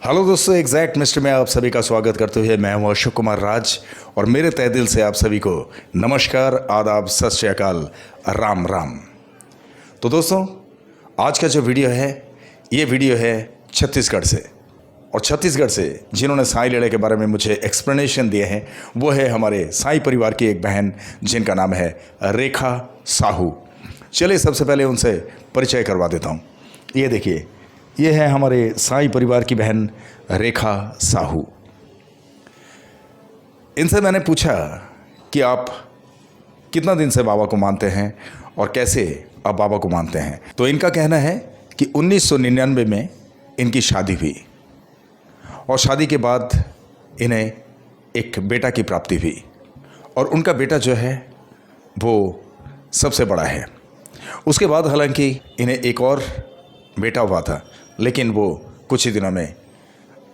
Hello दोस्तों, exact mister में आप सभी का स्वागत करते हुए मैं हूं अशोक कुमार राज और मेरे तहे दिल से आप सभी को नमस्कार, आदाब, सत श्री अकाल, राम राम। तो दोस्तों, आज का जो वीडियो है ये वीडियो है छत्तीसगढ़ से, और छत्तीसगढ़ से जिन्होंने साईं लीला के बारे में मुझे एक्सप्लेनेशन दिए हैं वो है हमारे साईं परिवार की एक बहन जिनका नाम है रेखा साहू। चलिए सबसे पहले उनसे परिचय करवा देता हूँ। ये देखिए, ये है हमारे साईं परिवार की बहन रेखा साहू। इनसे मैंने पूछा कि आप कितना दिन से बाबा को मानते हैं और कैसे आप बाबा को मानते हैं। तो इनका कहना है कि 1999 में इनकी शादी हुई और शादी के बाद इन्हें एक बेटा की प्राप्ति हुई और उनका बेटा जो है वो सबसे बड़ा है। उसके बाद हालांकि इन्हें एक और बेटा हुआ था, लेकिन वो कुछ ही दिनों में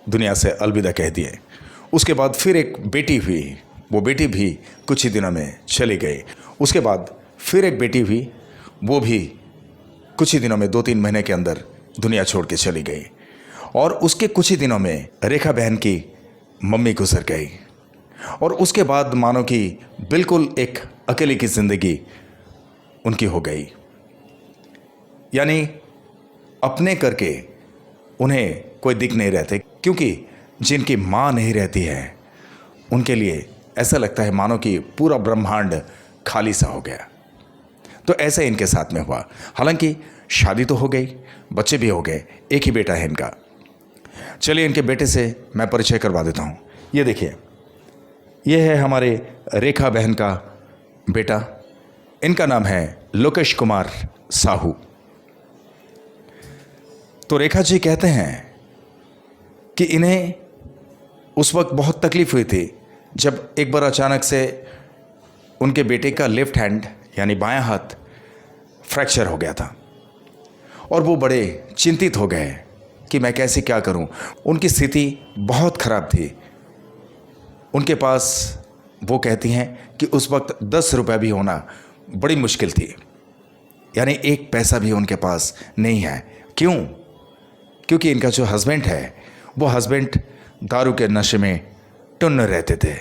दुनिया से अलविदा कह दिए। उसके बाद फिर एक बेटी हुई, वो बेटी भी कुछ ही दिनों में चली गई। उसके बाद फिर एक बेटी हुई, वो भी कुछ ही दिनों में 2-3 महीने के अंदर दुनिया छोड़ के चली गई। और उसके कुछ ही दिनों में रेखा बहन की मम्मी गुजर गई और उसके बाद मानो कि बिल्कुल एक अकेले की ज़िंदगी उनकी हो गई। यानी अपने करके उन्हें कोई दिख नहीं रहते, क्योंकि जिनकी माँ नहीं रहती है उनके लिए ऐसा लगता है मानो कि पूरा ब्रह्मांड खाली सा हो गया। तो ऐसे इनके साथ में हुआ। हालांकि शादी तो हो गई, बच्चे भी हो गए, एक ही बेटा है इनका। चलिए इनके बेटे से मैं परिचय करवा देता हूँ। ये देखिए, ये है हमारे रेखा बहन का बेटा। इनका नाम है लोकेश कुमार साहू। तो रेखा जी कहते हैं कि इन्हें उस वक्त बहुत तकलीफ हुई थी जब एक बार अचानक से उनके बेटे का लेफ्ट हैंड यानी बायां हाथ फ्रैक्चर हो गया था और वो बड़े चिंतित हो गए कि मैं कैसे क्या करूं। उनकी स्थिति बहुत ख़राब थी। उनके पास, वो कहती हैं कि उस वक्त 10 रुपये भी होना बड़ी मुश्किल थी, यानी एक पैसा भी उनके पास नहीं है। क्यों? क्योंकि इनका जो हस्बैंड है वो हस्बैंड दारू के नशे में टुन्न रहते थे,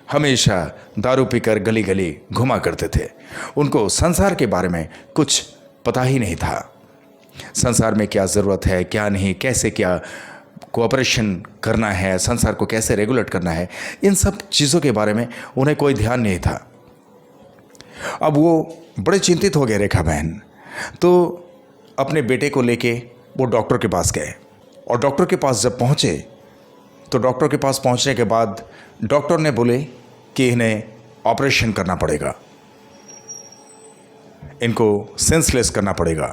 हमेशा दारू पीकर गली गली घुमा करते थे। उनको संसार के बारे में कुछ पता ही नहीं था। संसार में क्या ज़रूरत है, क्या नहीं, कैसे क्या कोऑपरेशन करना है, संसार को कैसे रेगुलेट करना है, इन सब चीज़ों के बारे में उन्हें कोई ध्यान नहीं था। अब वो बड़े चिंतित हो गए रेखा बहन। तो अपने बेटे को लेके वो डॉक्टर के पास गए और डॉक्टर के पास जब पहुँचे तो डॉक्टर के पास पहुँचने के बाद डॉक्टर ने बोले कि इन्हें ऑपरेशन करना पड़ेगा, इनको सेंसलेस करना पड़ेगा,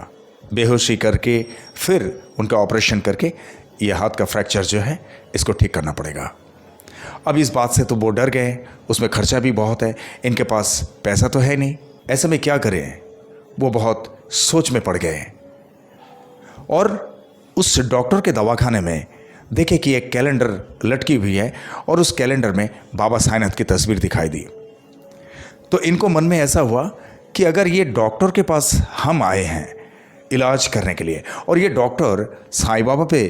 बेहोशी करके फिर उनका ऑपरेशन करके ये हाथ का फ्रैक्चर जो है इसको ठीक करना पड़ेगा। अब इस बात से तो वो डर गए, उसमें खर्चा भी बहुत है, इनके पास पैसा तो है नहीं। ऐसे में क्या करें? वो बहुत सोच में पड़ गए और उस डॉक्टर के दवाखाने में देखे कि एक कैलेंडर लटकी हुई है और उस कैलेंडर में बाबा साईंनाथ की तस्वीर दिखाई दी। तो इनको मन में ऐसा हुआ कि अगर ये डॉक्टर के पास हम आए हैं इलाज करने के लिए और ये डॉक्टर साईं बाबा पे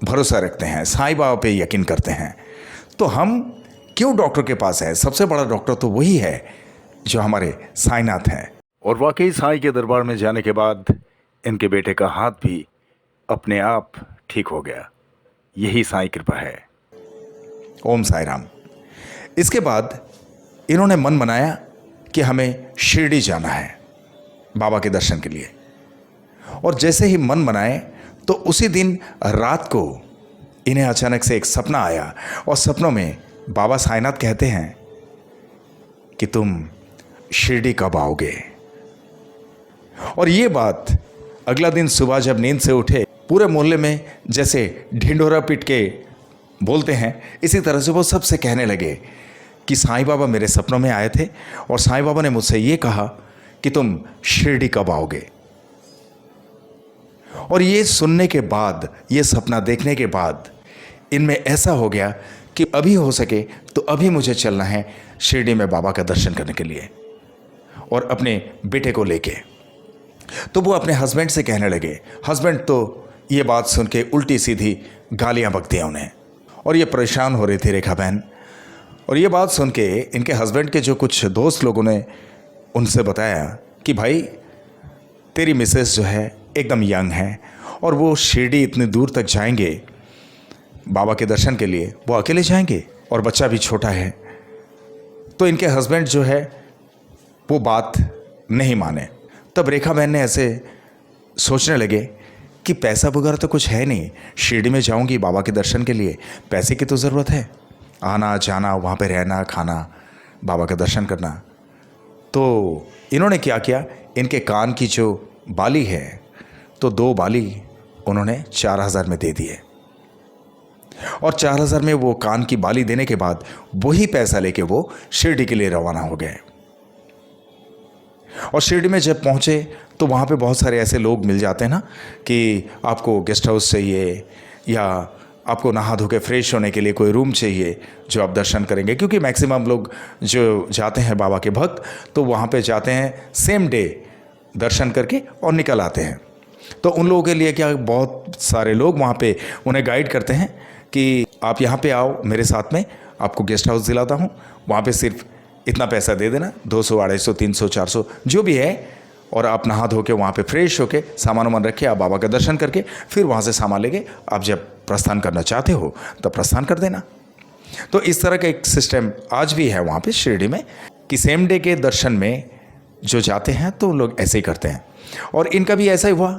भरोसा रखते हैं, साईं बाबा पे यकीन करते हैं, तो हम क्यों डॉक्टर के पास हैं? सबसे बड़ा डॉक्टर तो वही है जो हमारे साईंनाथ हैं। और वाकई साईं के दरबार में जाने के बाद इनके बेटे का हाथ भी अपने आप ठीक हो गया। यही साईं कृपा है। ओम साई राम। इसके बाद इन्होंने मन बनाया कि हमें शिरडी जाना है बाबा के दर्शन के लिए। और जैसे ही मन बनाए तो उसी दिन रात को इन्हें अचानक से एक सपना आया और सपनों में बाबा साईंनाथ कहते हैं कि तुम शिरडी कब आओगे। और ये बात अगला दिन सुबह जब नींद से उठे, पूरे मोहल्ले में जैसे ढिंढोरा पीट के बोलते हैं, इसी तरह से वो सबसे कहने लगे कि साईं बाबा मेरे सपनों में आए थे और साईं बाबा ने मुझसे ये कहा कि तुम शिरडी कब आओगे। और ये सुनने के बाद, ये सपना देखने के बाद इनमें ऐसा हो गया कि अभी हो सके तो अभी मुझे चलना है शिरडी में बाबा का दर्शन करने के लिए और अपने बेटे को लेके। तो वो अपने हस्बैंड से कहने लगे। हस्बैंड तो ये बात सुन के उल्टी सीधी गालियां बकती हैं उन्हें, और ये परेशान हो रही थी रेखा बहन। और ये बात सुन के इनके हस्बैंड के जो कुछ दोस्त लोगों ने उनसे बताया कि भाई तेरी मिसेस जो है एकदम यंग है और वो शिरडी इतनी दूर तक जाएंगे बाबा के दर्शन के लिए, वो अकेले जाएंगे और बच्चा भी छोटा है। तो इनके हस्बैंड जो है वो बात नहीं माने। तब रेखा बहन ने ऐसे सोचने लगे कि पैसा वगैरह तो कुछ है नहीं, शिरडी में जाऊंगी बाबा के दर्शन के लिए, पैसे की तो ज़रूरत है, आना जाना, वहाँ पे रहना, खाना, बाबा का दर्शन करना। तो इन्होंने क्या किया, इनके कान की जो बाली है तो 2 बाली उन्होंने 4000 में दे दिए, और 4000 में वो कान की बाली देने के बाद वही पैसा लेके वो शिरडी के लिए रवाना हो गए। और शिरडी में जब पहुंचे तो वहाँ पे बहुत सारे ऐसे लोग मिल जाते हैं ना कि आपको गेस्ट हाउस चाहिए या आपको नहा धो के फ्रेश होने के लिए कोई रूम चाहिए जो आप दर्शन करेंगे, क्योंकि मैक्सिमम लोग जो जाते हैं बाबा के भक्त तो वहाँ पे जाते हैं सेम डे दर्शन करके और निकल आते हैं। तो उन लोगों के लिए क्या, बहुत सारे लोग वहाँ पे उन्हें गाइड करते हैं कि आप यहाँ पे आओ मेरे साथ में, आपको गेस्ट हाउस दिलाता हूँ, वहाँ पे सिर्फ इतना पैसा दे देना, 200, 250, 300, 400 जो भी है, और आप नहा धो के वहाँ पे फ्रेश होके सामान वामान रखे आप बाबा का दर्शन करके फिर वहाँ से सामान लेके आप जब प्रस्थान करना चाहते हो तब प्रस्थान कर देना। तो इस तरह का एक सिस्टम आज भी है वहाँ पे शिरडी में कि सेम डे के दर्शन में जो जाते हैं तो लोग ऐसे ही करते हैं। और इनका भी ऐसा ही हुआ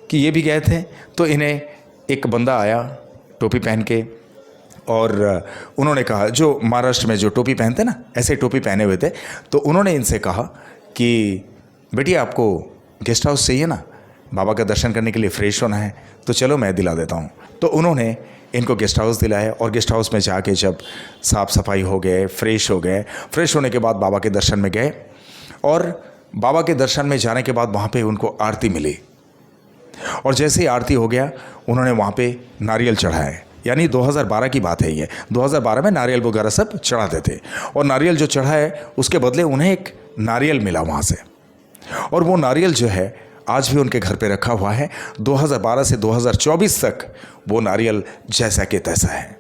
कि ये भी गए थे तो इन्हें एक बंदा आया टोपी पहन के, और उन्होंने कहा, जो महाराष्ट्र में जो टोपी पहनते ना ऐसे टोपी पहने हुए थे, तो उन्होंने इनसे कहा कि बेटी आपको गेस्ट हाउस चाहिए ना, बाबा का दर्शन करने के लिए फ्रेश होना है, तो चलो मैं दिला देता हूँ। तो उन्होंने इनको गेस्ट हाउस दिलाया और गेस्ट हाउस में जाके जब साफ़ सफाई हो गए, फ्रेश हो गए, फ्रेश होने के बाद बाबा के दर्शन में गए, और बाबा के दर्शन में जाने के बाद वहाँ पे उनको आरती मिली, और जैसे ही आरती हो गया उन्होंने वहाँ पे नारियल चढ़ाए। यानी 2012 की बात है ये, 2012 में नारियल वगैरह सब चढ़ाते थे, और नारियल जो चढ़ा है उसके बदले उन्हें एक नारियल मिला वहाँ से, और वो नारियल जो है आज भी उनके घर पे रखा हुआ है। 2012 से 2024 तक वो नारियल जैसा कि तैसा है,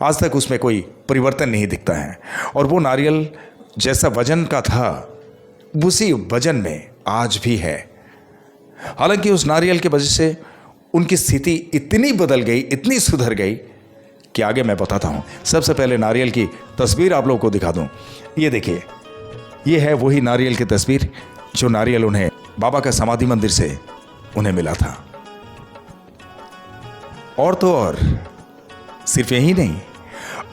आज तक उसमें कोई परिवर्तन नहीं दिखता है, और वो नारियल जैसा वजन का था उसी वजन में आज भी है। हालांकि उस नारियल की वजह से उनकी स्थिति इतनी बदल गई, इतनी सुधर गई कि आगे मैं बताता हूँ। सबसे पहले नारियल की तस्वीर आप लोगों को दिखा दूँ। ये देखिए, ये है वही नारियल की तस्वीर जो नारियल उन्हें बाबा का समाधि मंदिर से उन्हें मिला था। और तो और सिर्फ यही नहीं,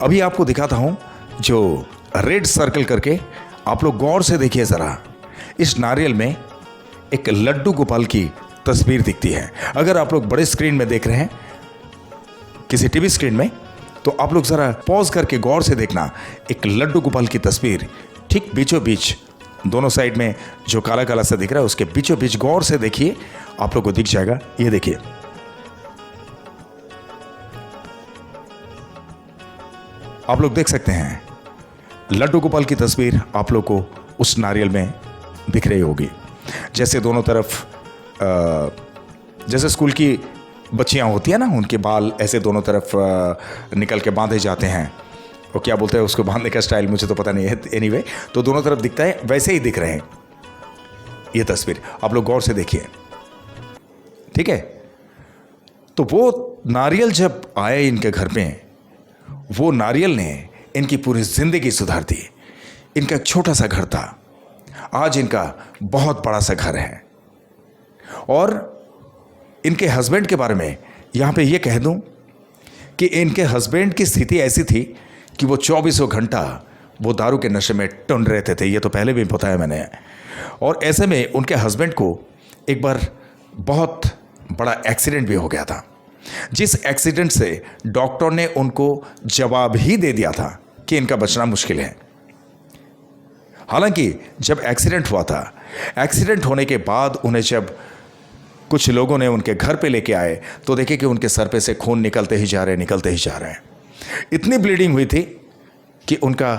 अभी आपको दिखाता हूँ जो रेड सर्कल करके, आप लोग गौर से देखिए ज़रा, इस नारियल में एक लड्डू गोपाल की तस्वीर दिखती है। अगर आप लोग बड़े स्क्रीन में देख रहे हैं किसी टीवी स्क्रीन में, तो आप लोग ज़रा पॉज करके गौर से देखना, एक लड्डू गोपाल की तस्वीर ठीक बीचों बीच, दोनों साइड में जो काला काला सा दिख रहा है उसके बीचों बीच गौर से देखिए, आप लोग को दिख जाएगा। ये देखिए, आप लोग देख सकते हैं लड्डू गोपाल की तस्वीर आप लोग को उस नारियल में दिख रही होगी। जैसे दोनों तरफ जैसे स्कूल की बच्चियां होती हैं ना, उनके बाल ऐसे दोनों तरफ निकल के बांधे जाते हैं, वो क्या बोलते हैं उसको, बांधने का स्टाइल मुझे तो पता नहीं है, एनीवे तो दोनों तरफ दिखता है, वैसे ही दिख रहे हैं ये तस्वीर। आप लोग गौर से देखिए, ठीक है। तो वो नारियल जब आए इनके घर में, वो नारियल ने इनकी पूरी जिंदगी सुधार दी। इनका एक छोटा सा घर था, आज इनका बहुत बड़ा सा घर है। और इनके हस्बैंड के बारे में यहाँ पे ये कह दूँ कि इनके हस्बैंड की स्थिति ऐसी थी कि वो 24 घंटा वो दारू के नशे में टुन रहते थे, ये तो पहले भी बताया मैंने। और ऐसे में उनके हस्बैंड को एक बार बहुत बड़ा एक्सीडेंट भी हो गया था, जिस एक्सीडेंट से डॉक्टर ने उनको जवाब ही दे दिया था कि इनका बचना मुश्किल है। हालांकि जब एक्सीडेंट हुआ था, एक्सीडेंट होने के बाद उन्हें जब कुछ लोगों ने उनके घर पे लेके आए तो देखे कि उनके सर पे से खून निकलते ही जा रहे हैं। इतनी ब्लीडिंग हुई थी कि उनका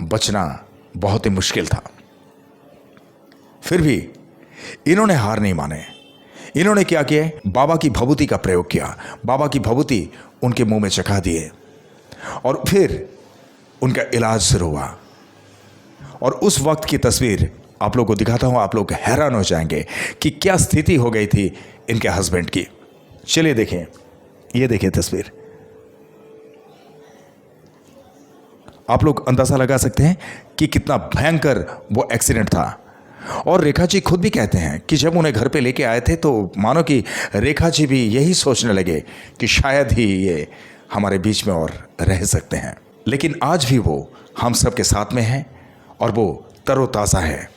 बचना बहुत ही मुश्किल था। फिर भी इन्होंने हार नहीं माने। इन्होंने क्या किया, बाबा की भभूति का प्रयोग किया, बाबा की भभूति उनके मुंह में चखा दिए और फिर उनका इलाज शुरू हुआ। और उस वक्त की तस्वीर आप लोगों को दिखाता हूं, आप लोग हैरान हो जाएंगे कि क्या स्थिति हो गई थी इनके हस्बैंड की। चलिए देखें, ये देखिए तस्वीर। आप लोग अंदाजा लगा सकते हैं कि कितना भयंकर वो एक्सीडेंट था। और रेखा जी खुद भी कहते हैं कि जब उन्हें घर पे लेके आए थे तो मानो कि रेखा जी भी यही सोचने लगे कि शायद ही ये हमारे बीच में और रह सकते हैं। लेकिन आज भी वो हम सब के साथ में हैं और वो तरोताज़ा है।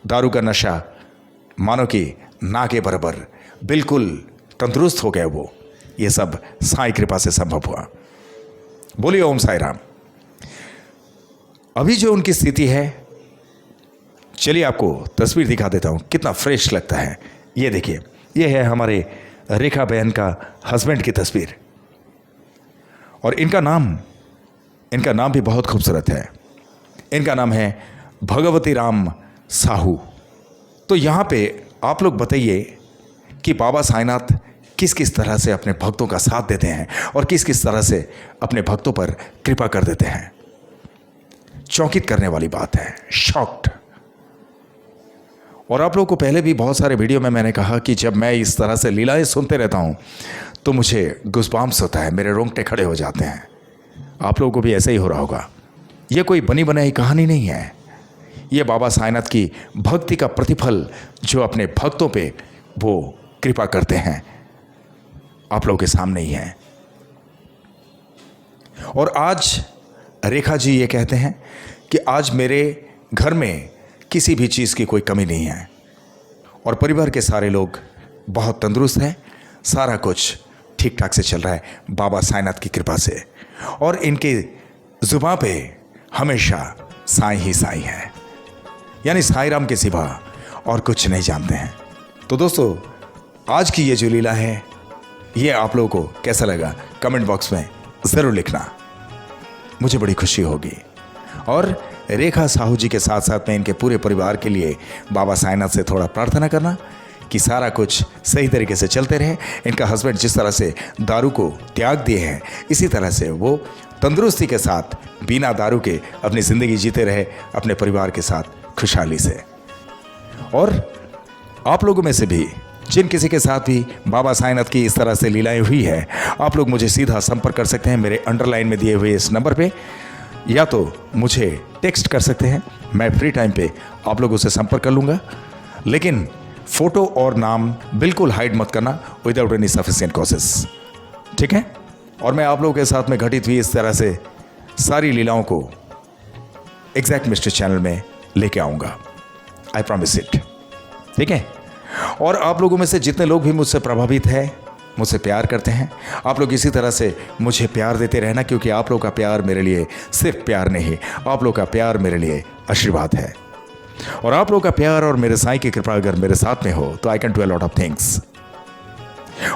दारू का नशा मानो कि ना के बराबर, बिल्कुल तंदुरुस्त हो गए वो। ये सब साईं कृपा से संभव हुआ। बोलिए ओम साई राम। अभी जो उनकी स्थिति है, चलिए आपको तस्वीर दिखा देता हूं, कितना फ्रेश लगता है। ये देखिए, ये है हमारे रेखा बहन का हस्बैंड की तस्वीर। और इनका नाम भी बहुत खूबसूरत है। इनका नाम है भगवती राम साहू। तो यहाँ पे आप लोग बताइए कि बाबा साईनाथ किस किस तरह से अपने भक्तों का साथ देते हैं और किस किस तरह से अपने भक्तों पर कृपा कर देते हैं। चौंकित करने वाली बात है, शॉक्ड। और आप लोगों को पहले भी बहुत सारे वीडियो में मैंने कहा कि जब मैं इस तरह से लीलाएं सुनते रहता हूं तो मुझे गुस्बम्स होता है, मेरे रोंगटे खड़े हो जाते हैं। आप लोगों को भी ऐसा ही हो रहा होगा। यह कोई बनी बनाई कहानी नहीं है, यह बाबा साईनाथ की भक्ति का प्रतिफल जो अपने भक्तों पे वो कृपा करते हैं, आप लोगों के सामने ही है। और आज रेखा जी ये कहते हैं कि आज मेरे घर में किसी भी चीज़ की कोई कमी नहीं है और परिवार के सारे लोग बहुत तंदुरुस्त हैं, सारा कुछ ठीक ठाक से चल रहा है बाबा साईनाथ की कृपा से। और इनके जुबान पे हमेशा साईं ही साईं है, यानी साईं राम के सिवा और कुछ नहीं जानते हैं। तो दोस्तों, आज की ये जो लीला है, ये आप लोगों को कैसा लगा कमेंट बॉक्स में ज़रूर लिखना, मुझे बड़ी खुशी होगी। और रेखा साहू जी के साथ साथ में इनके पूरे परिवार के लिए बाबा साईनाथ से थोड़ा प्रार्थना करना कि सारा कुछ सही तरीके से चलते रहे। इनका हस्बैंड जिस तरह से दारू को त्याग दिए हैं, इसी तरह से वो तंदुरुस्ती के साथ बिना दारू के अपनी ज़िंदगी जीते रहे अपने परिवार के साथ खुशहाली से। और आप लोगों में से भी जिन किसी के साथ भी बाबा साईनाथ की इस तरह से लीलाएं हुई है, आप लोग मुझे सीधा संपर्क कर सकते हैं मेरे अंडरलाइन में दिए हुए इस नंबर पे, या तो मुझे टेक्स्ट कर सकते हैं। मैं फ्री टाइम पे आप लोगों से संपर्क कर लूँगा, लेकिन फ़ोटो और नाम बिल्कुल हाइड मत करना विदाउट एनी सफिशिएंट कॉजेस, ठीक है। और मैं आप लोगों के साथ में घटित हुई इस तरह से सारी लीलाओं को एग्जैक्ट मिस्ट्री चैनल में लेके आऊँगा, आई प्रॉमिस इट, ठीक है। और आप लोगों में से जितने लोग भी मुझसे प्रभावित हैं, मुझसे प्यार करते हैं, आप लोग इसी तरह से मुझे प्यार देते रहना, क्योंकि आप लोग का प्यार मेरे लिए सिर्फ प्यार नहीं, आप लोग का प्यार मेरे लिए आशीर्वाद है। और आप लोग का प्यार और मेरे साईं की कृपा अगर मेरे साथ में हो तो I can do a lot of things.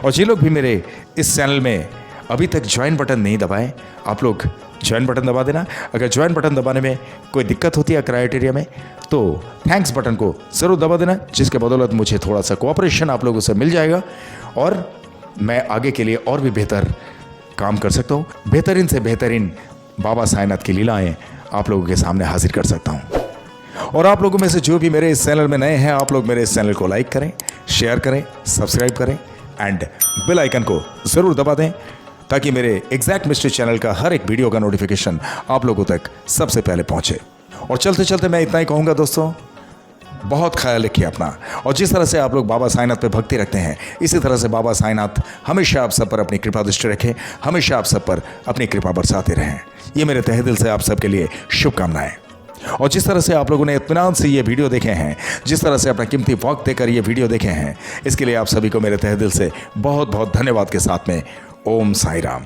और जिन लोग भी मेरे इस चैनल में अभी तक ज्वाइन बटन नहीं दबाए, आप लोग ज्वाइन बटन दबा देना। अगर ज्वाइन बटन दबाने में कोई दिक्कत होती है क्राइटेरिया में, तो थैंक्स बटन को ज़रूर दबा देना, जिसके बदौलत मुझे थोड़ा सा कोऑपरेशन आप लोगों से मिल जाएगा और मैं आगे के लिए और भी बेहतर काम कर सकता हूँ। बेहतरीन से बेहतरीन बाबा साईनाथ की लीलाएं आप लोगों के सामने हाजिर कर सकता हूँ। और आप लोगों में से जो भी मेरे इस चैनल में नए हैं, आप लोग मेरे इस चैनल को लाइक करें, शेयर करें, सब्सक्राइब करें एंड बेल आइकन को ज़रूर दबा दें, ताकि मेरे एग्जैक्ट मिस्ट्री चैनल का हर एक वीडियो का नोटिफिकेशन आप लोगों तक सबसे पहले पहुंचे। और चलते चलते मैं इतना ही कहूँगा दोस्तों, बहुत ख्याल रखिए अपना। और जिस तरह से आप लोग बाबा साईनाथ पे भक्ति रखते हैं, इसी तरह से बाबा साईनाथ हमेशा आप सब पर अपनी कृपा दृष्टि रखें, हमेशा आप सब पर अपनी कृपा बरसाते रहें। ये मेरे तहे दिल से आप सबके लिए शुभकामनाएं। और जिस तरह से आप लोगों ने इत्मीनान से ये वीडियो देखे हैं, जिस तरह से अपना कीमती वक्त देकर ये वीडियो देखे हैं, इसके लिए आप सभी को मेरे तहे दिल से बहुत बहुत धन्यवाद के साथ में ओम साई राम।